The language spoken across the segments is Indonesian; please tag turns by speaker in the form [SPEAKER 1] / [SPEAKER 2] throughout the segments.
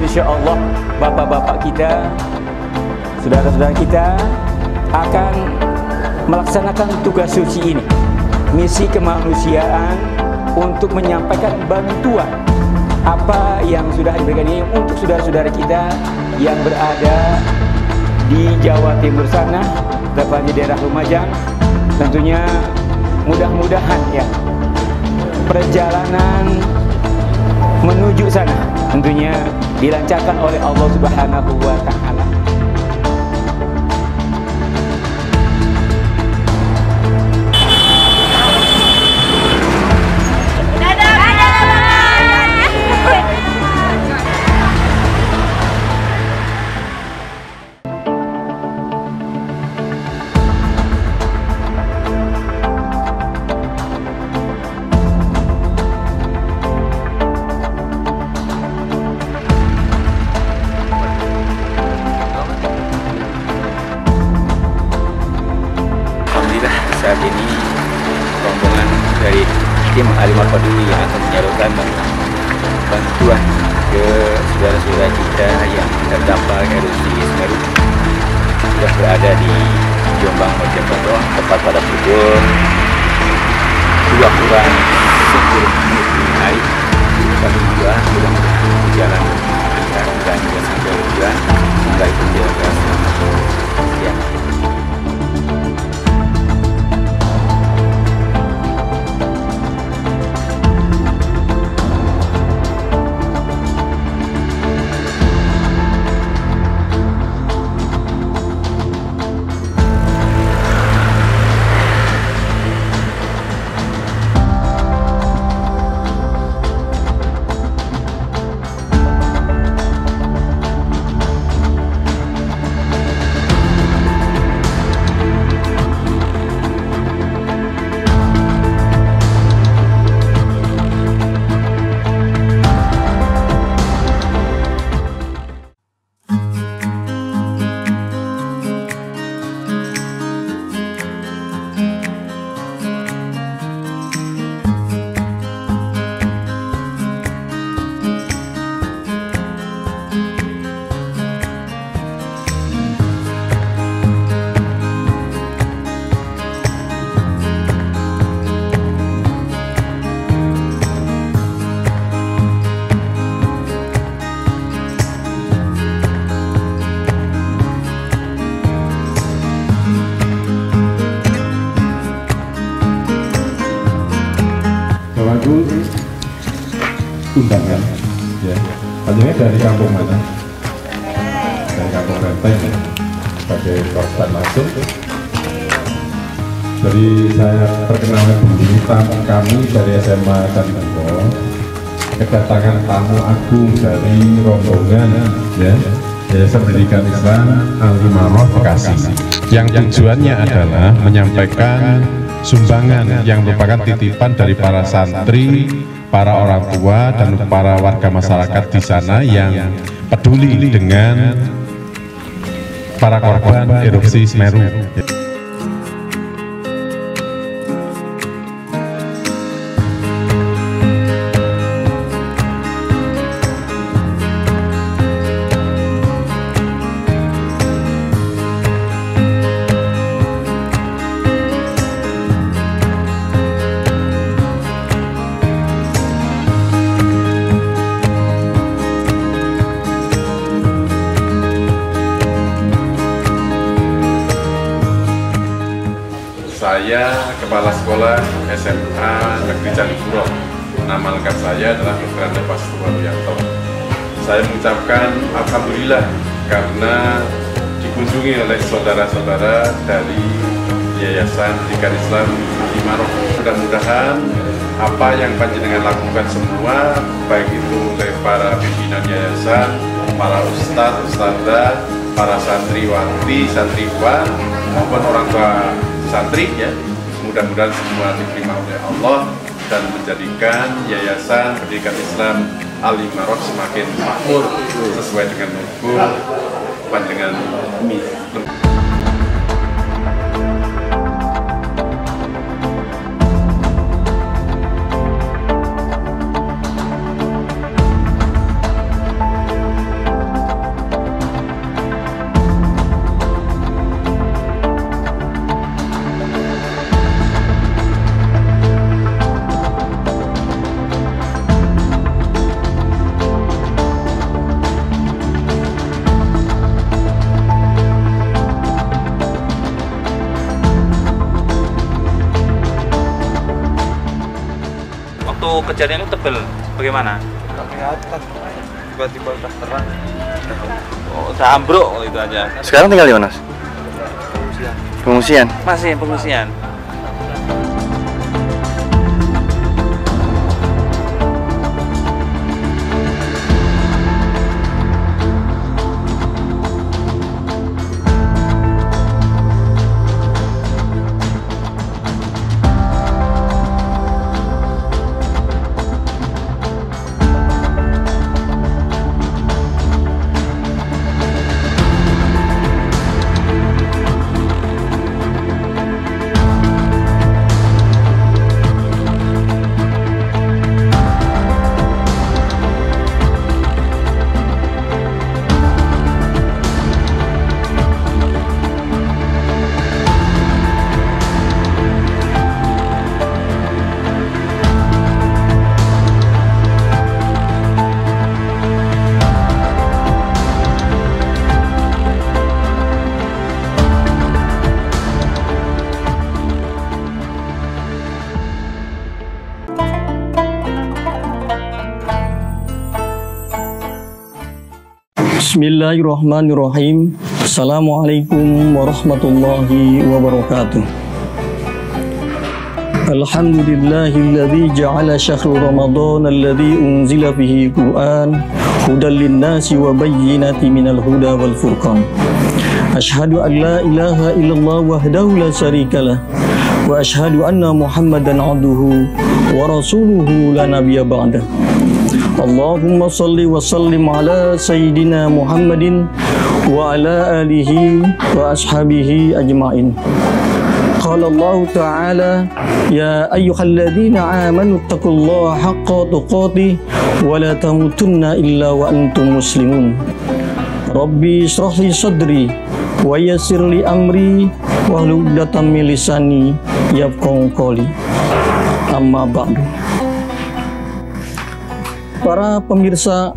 [SPEAKER 1] insya Allah bapak-bapak kita, saudara-saudara kita akan melaksanakan tugas suci ini, misi kemanusiaan untuk menyampaikan bantuan apa yang sudah diberikan ini untuk saudara-saudara kita yang berada di Jawa Timur sana, tepatnya daerah Lumajang. Tentunya mudah-mudahan ya perjalanan menuju sana tentunya dilancarkan oleh Allah Subhanahu wa Ta'ala.
[SPEAKER 2] Saat ini rombongan dari tim Alimah Peduli yang akan menyalurkan bantuan ke saudara-saudara kita yang terdampak erupsi Semeru sudah berada di Jombang Mojokerto, tepat pada pukul 2 kurang 10 menit dini hari. Kami juga sudah berjalan dan juga sampai tujuan mulai perjalanan siang.
[SPEAKER 3] Undangan ya, tadinya dari kampung mana? Dari kampung Renteng sebagai korban langsung. Jadi saya perkenalkan dulu tamu kami dari SMA Candipuro, kedatangan tamu agung dari rombongan ya Yayasan Pendidikan Islam Al-Imarah Bekasi, yang tujuannya adalah menyampaikan sumbangan yang merupakan titipan dari para santri, para orang tua dan para warga masyarakat di sana yang peduli dengan para korban erupsi Semeru.
[SPEAKER 4] Saya Kepala Sekolah SMA Negeri Candipuro. Nama lengkap saya adalah Dr. Andi Pasruwaryanto. Saya mengucapkan alhamdulillah karena dikunjungi oleh saudara-saudara dari Yayasan Pendidikan Islam Al-Imarah. Mudah-mudahan apa yang panjenengan lakukan semua, baik itu oleh para pimpinan yayasan, para ustadz, ustadzah, para santriwati, santriwan, maupun orang tua santri ya, mudah-mudahan semua diterima oleh Allah dan menjadikan Yayasan Pendidikan Islam Al-Imarah semakin makmur sesuai dengan logo panjenengan.
[SPEAKER 5] kejadian itu tebel, bagaimana?
[SPEAKER 6] Kelihatan, tiba-tiba udah terang.
[SPEAKER 5] Oh, udah ambruk itu aja.
[SPEAKER 6] Sekarang tinggal di mana? Pengungsian.
[SPEAKER 5] Masih pengungsian.
[SPEAKER 7] Bismillahirrahmanirrahim. Assalamualaikum warahmatullahi wabarakatuh. Alhamdulillahilladzi ja'ala syahrul Ramadan alladzi unzila fihi Qur'an hudan lin-nasi wa bayyinatin minal huda wal furqan. Asyhadu an la ilaha illallah wahdahu la syarikalah wa asyhadu anna Muhammadan 'abduhu wa rasuluhu la nabiyya ba'dah. Allahumma salli wa sallim ala Sayyidina Muhammadin wa ala alihi wa ashabihi ajma'in. Qala Allah Ta'ala, ya ayyuhalladzina amanu taqullaha haqqa tuqatih wa la tamutunna illa wa antum muslimun. Rabbi ishrah li sadri wa yassir li amri wahlul 'uqdatam min lisani yafqahu qawli. Amma ba'du. Para pemirsa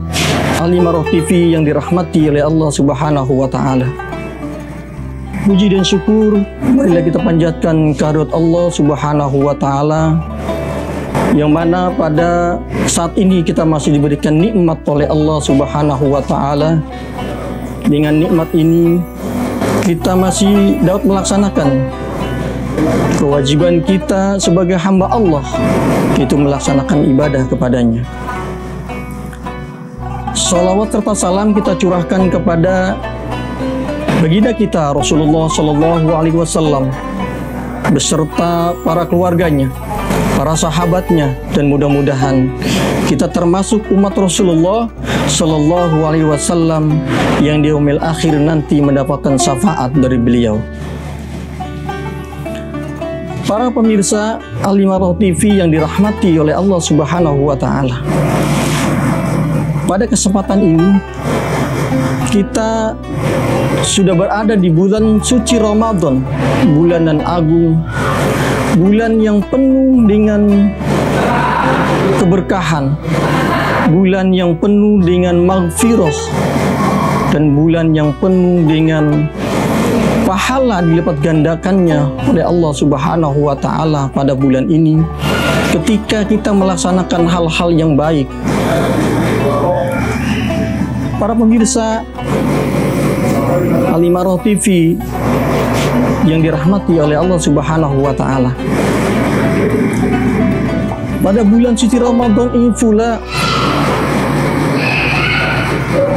[SPEAKER 7] Al-Imarah TV yang dirahmati oleh Allah Subhanahu wa Ta'ala, puji dan syukur marilah kita panjatkan kehadirat Allah Subhanahu wa Ta'ala, yang mana pada saat ini kita masih diberikan nikmat oleh Allah Subhanahu wa Ta'ala. Dengan nikmat ini kita masih dapat melaksanakan kewajiban kita sebagai hamba Allah, yaitu melaksanakan ibadah kepadanya. Salawat serta salam kita curahkan kepada baginda kita Rasulullah Shallallahu Alaihi Wasallam beserta para keluarganya, para sahabatnya, dan mudah-mudahan kita termasuk umat Rasulullah Shallallahu Alaihi Wasallam yang di yaumil akhir nanti mendapatkan syafaat dari beliau. Para pemirsa Al-Imarah TV yang dirahmati oleh Allah Subhanahu wa Ta'ala, pada kesempatan ini kita sudah berada di bulan suci Ramadan, bulan yang agung, bulan yang penuh dengan keberkahan, bulan yang penuh dengan maghfirah, dan bulan yang penuh dengan pahala dilipat gandakannya oleh Allah Subhanahu wa Ta'ala pada bulan ini ketika kita melaksanakan hal-hal yang baik. Para pemirsa Al-Imarah TV yang dirahmati oleh Allah Subhanahu wa Ta'ala, pada bulan suci Ramadan ini pula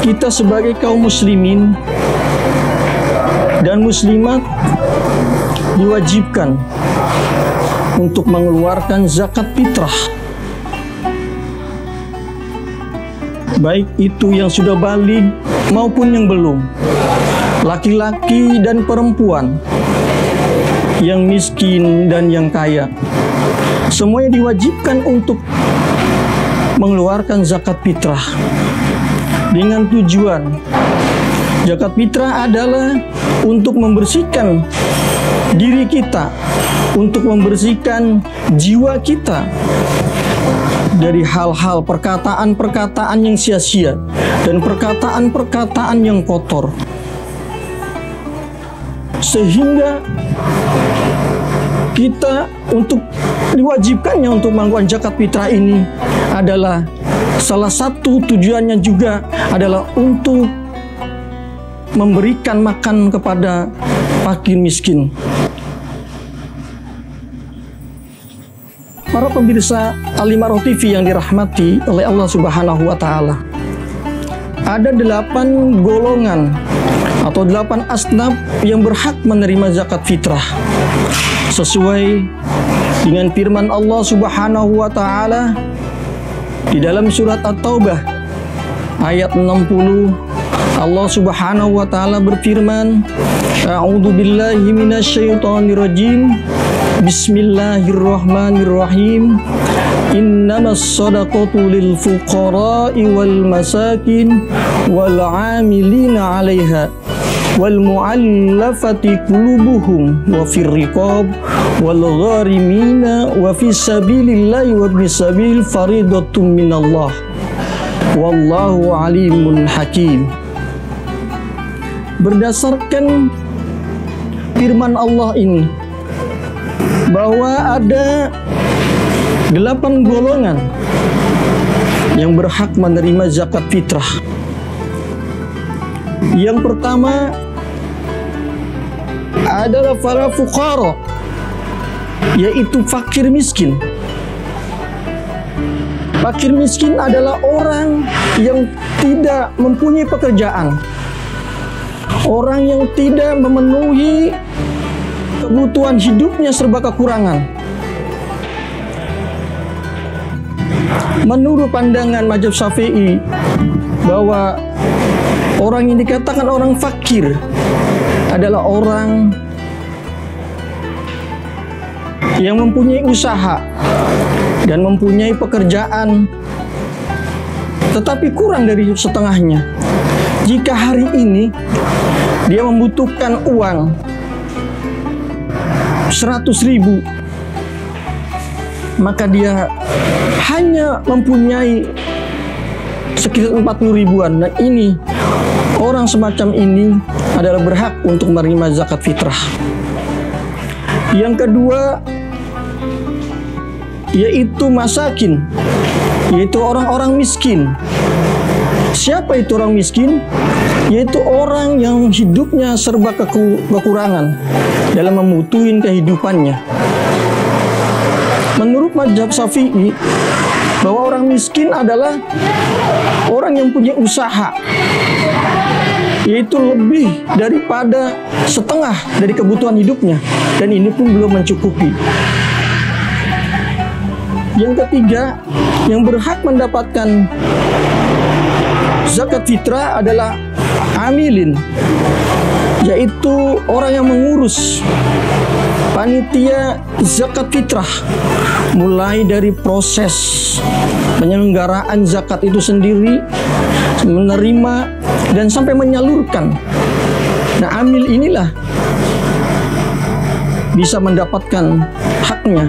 [SPEAKER 7] kita sebagai kaum muslimin dan muslimat diwajibkan untuk mengeluarkan zakat fitrah, baik itu yang sudah baligh maupun yang belum, laki-laki dan perempuan, yang miskin dan yang kaya, semuanya diwajibkan untuk mengeluarkan zakat fitrah dengan tujuan zakat fitrah adalah untuk membersihkan diri kita, untuk membersihkan jiwa kita dari hal-hal perkataan-perkataan yang sia-sia dan perkataan-perkataan yang kotor, sehingga kita untuk diwajibkannya untuk melakukan zakat fitrah ini adalah salah satu tujuannya juga adalah untuk memberikan makan kepada fakir miskin. Para pemirsa Al-Imarah TV yang dirahmati oleh Allah Subhanahu wa Ta'ala, ada 8 golongan atau 8 asnaf yang berhak menerima zakat fitrah sesuai dengan firman Allah Subhanahu wa Ta'ala di dalam surat At-Taubah ayat 60. Allah Subhanahu wa Ta'ala berfirman, A'udzu billahi minasyaitonir rajim. Bismillahirrahmanirrahim. Innamas shadaqatu lil fuqara'i wal masakin wal 'amilina 'alaiha wal mu'allafati qulubuhum wa fir riqab wal gharimina wa fis sabilillahi wa ibnis sabil faridatun minallah wallahu alimun hakim. Berdasarkan firman Allah ini bahwa ada 8 golongan yang berhak menerima zakat fitrah. Yang pertama adalah para fuqara, yaitu fakir miskin. Fakir miskin adalah orang yang tidak mempunyai pekerjaan, orang yang tidak memenuhi kebutuhan hidupnya serba kekurangan. Menurut pandangan mazhab Syafi'i bahwa orang yang dikatakan orang fakir adalah orang yang mempunyai usaha dan mempunyai pekerjaan tetapi kurang dari setengahnya. Jika hari ini dia membutuhkan uang 100.000, maka dia hanya mempunyai sekitar 40 ribuan. Dan ini, orang semacam ini adalah berhak untuk menerima zakat fitrah. Yang kedua yaitu masakin, yaitu orang-orang miskin. Siapa itu orang miskin? Yaitu orang yang hidupnya serba kekurangan dalam memutuhin kehidupannya. Menurut mazhab Syafi'i, bahwa orang miskin adalah orang yang punya usaha, yaitu lebih daripada setengah dari kebutuhan hidupnya, dan ini pun belum mencukupi. Yang ketiga, yang berhak mendapatkan zakat fitrah adalah amilin, yaitu orang yang mengurus panitia zakat fitrah, mulai dari proses penyelenggaraan zakat itu sendiri, menerima dan sampai menyalurkan. Nah, amil inilah bisa mendapatkan haknya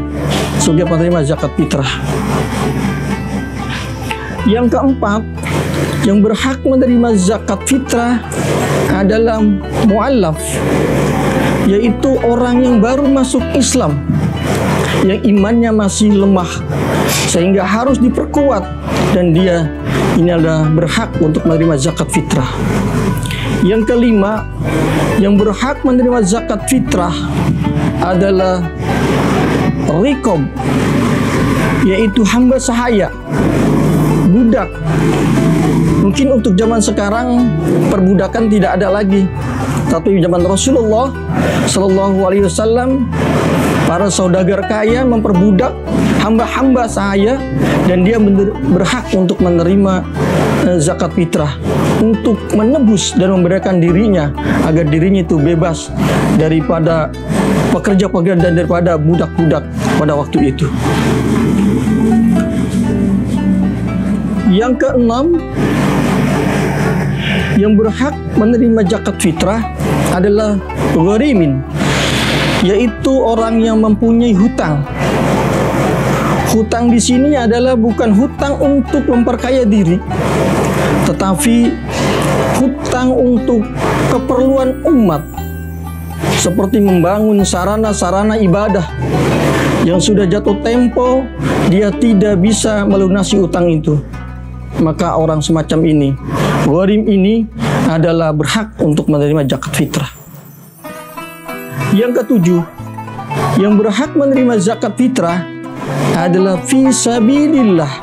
[SPEAKER 7] sebagai penerima zakat fitrah. Yang keempat, yang berhak menerima zakat fitrah adalah mu'allaf, yaitu orang yang baru masuk Islam, yang imannya masih lemah sehingga harus diperkuat, dan dia ini adalah berhak untuk menerima zakat fitrah. Yang kelima, yang berhak menerima zakat fitrah adalah riqab, yaitu hamba sahaya, budak. Mungkin untuk zaman sekarang perbudakan tidak ada lagi, tapi zaman Rasulullah Shallallahu Alaihi Wasallam, para saudagar kaya memperbudak hamba-hamba sahaya, dan dia berhak untuk menerima zakat fitrah untuk menebus dan memberdayakan dirinya agar dirinya itu bebas daripada pekerja-pekerja dan daripada budak-budak pada waktu itu. Yang keenam, yang berhak menerima zakat fitrah adalah gharimin, yaitu orang yang mempunyai hutang. Hutang di sini adalah bukan hutang untuk memperkaya diri, tetapi hutang untuk keperluan umat, seperti membangun sarana-sarana ibadah yang sudah jatuh tempo, dia tidak bisa melunasi utang itu. Maka orang semacam ini, gharim ini adalah berhak untuk menerima zakat fitrah. Yang ketujuh, yang berhak menerima zakat fitrah adalah fi sabilillah,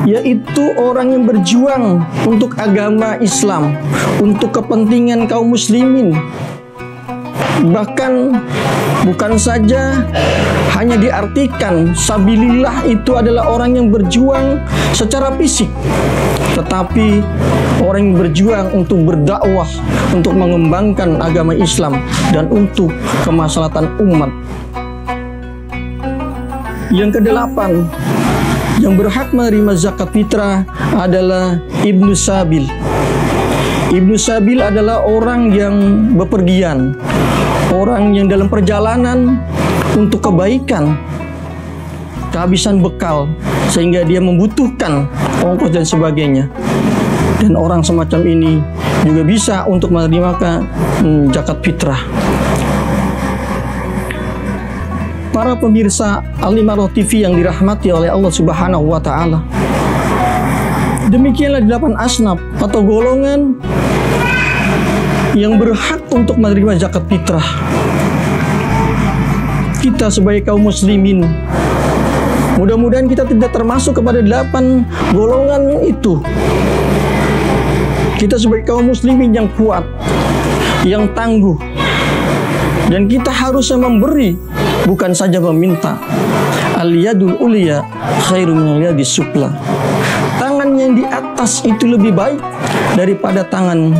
[SPEAKER 7] yaitu orang yang berjuang untuk agama Islam, untuk kepentingan kaum muslimin. Bahkan bukan saja hanya diartikan sabilillah itu adalah orang yang berjuang secara fisik, tetapi orang yang berjuang untuk berdakwah, untuk mengembangkan agama Islam dan untuk kemaslahatan umat. Yang kedelapan, yang berhak menerima zakat fitrah adalah Ibnu Sabil. Ibnu Sabil adalah orang yang bepergian, orang yang dalam perjalanan untuk kebaikan, kehabisan bekal sehingga dia membutuhkan ongkos dan sebagainya. Dan orang semacam ini juga bisa untuk menerima zakat fitrah. Para pemirsa Al-Imarah TV yang dirahmati oleh Allah Subhanahu wa Ta'ala, demikianlah 8 asnaf atau golongan yang berhak untuk menerima zakat fitrah. Kita sebagai kaum muslimin, mudah-mudahan kita tidak termasuk kepada 8 golongan itu. Kita sebagai kaum muslimin yang kuat, yang tangguh, dan kita harusnya memberi, bukan saja meminta. Al-yadul ulya khairum minal yadis sufla. Tangan yang di atas itu lebih baik daripada tangan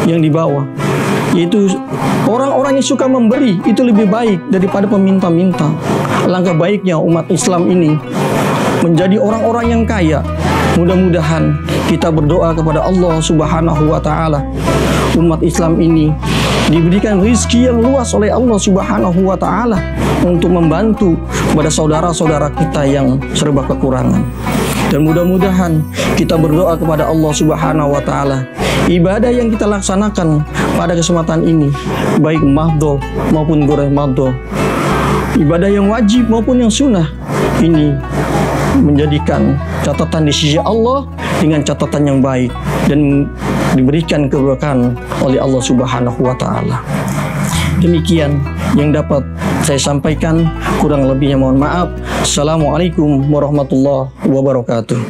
[SPEAKER 7] yang di bawah. Yaitu orang-orang yang suka memberi itu lebih baik daripada peminta-minta. Langkah baiknya umat Islam ini menjadi orang-orang yang kaya. Mudah-mudahan kita berdoa kepada Allah Subhanahu wa Ta'ala, umat Islam ini diberikan rezeki yang luas oleh Allah Subhanahu wa Ta'ala untuk membantu kepada saudara-saudara kita yang serba kekurangan. Dan mudah-mudahan kita berdoa kepada Allah Subhanahu wa Ta'ala, ibadah yang kita laksanakan pada kesempatan ini, baik mahdho maupun ghair mahdho, ibadah yang wajib maupun yang sunnah, ini menjadikan catatan di sisi Allah dengan catatan yang baik dan diberikan keberkahan oleh Allah Subhanahu wa Ta'ala. Demikian yang dapat saya sampaikan, kurang lebihnya mohon maaf. Assalamualaikum warahmatullahi wabarakatuh.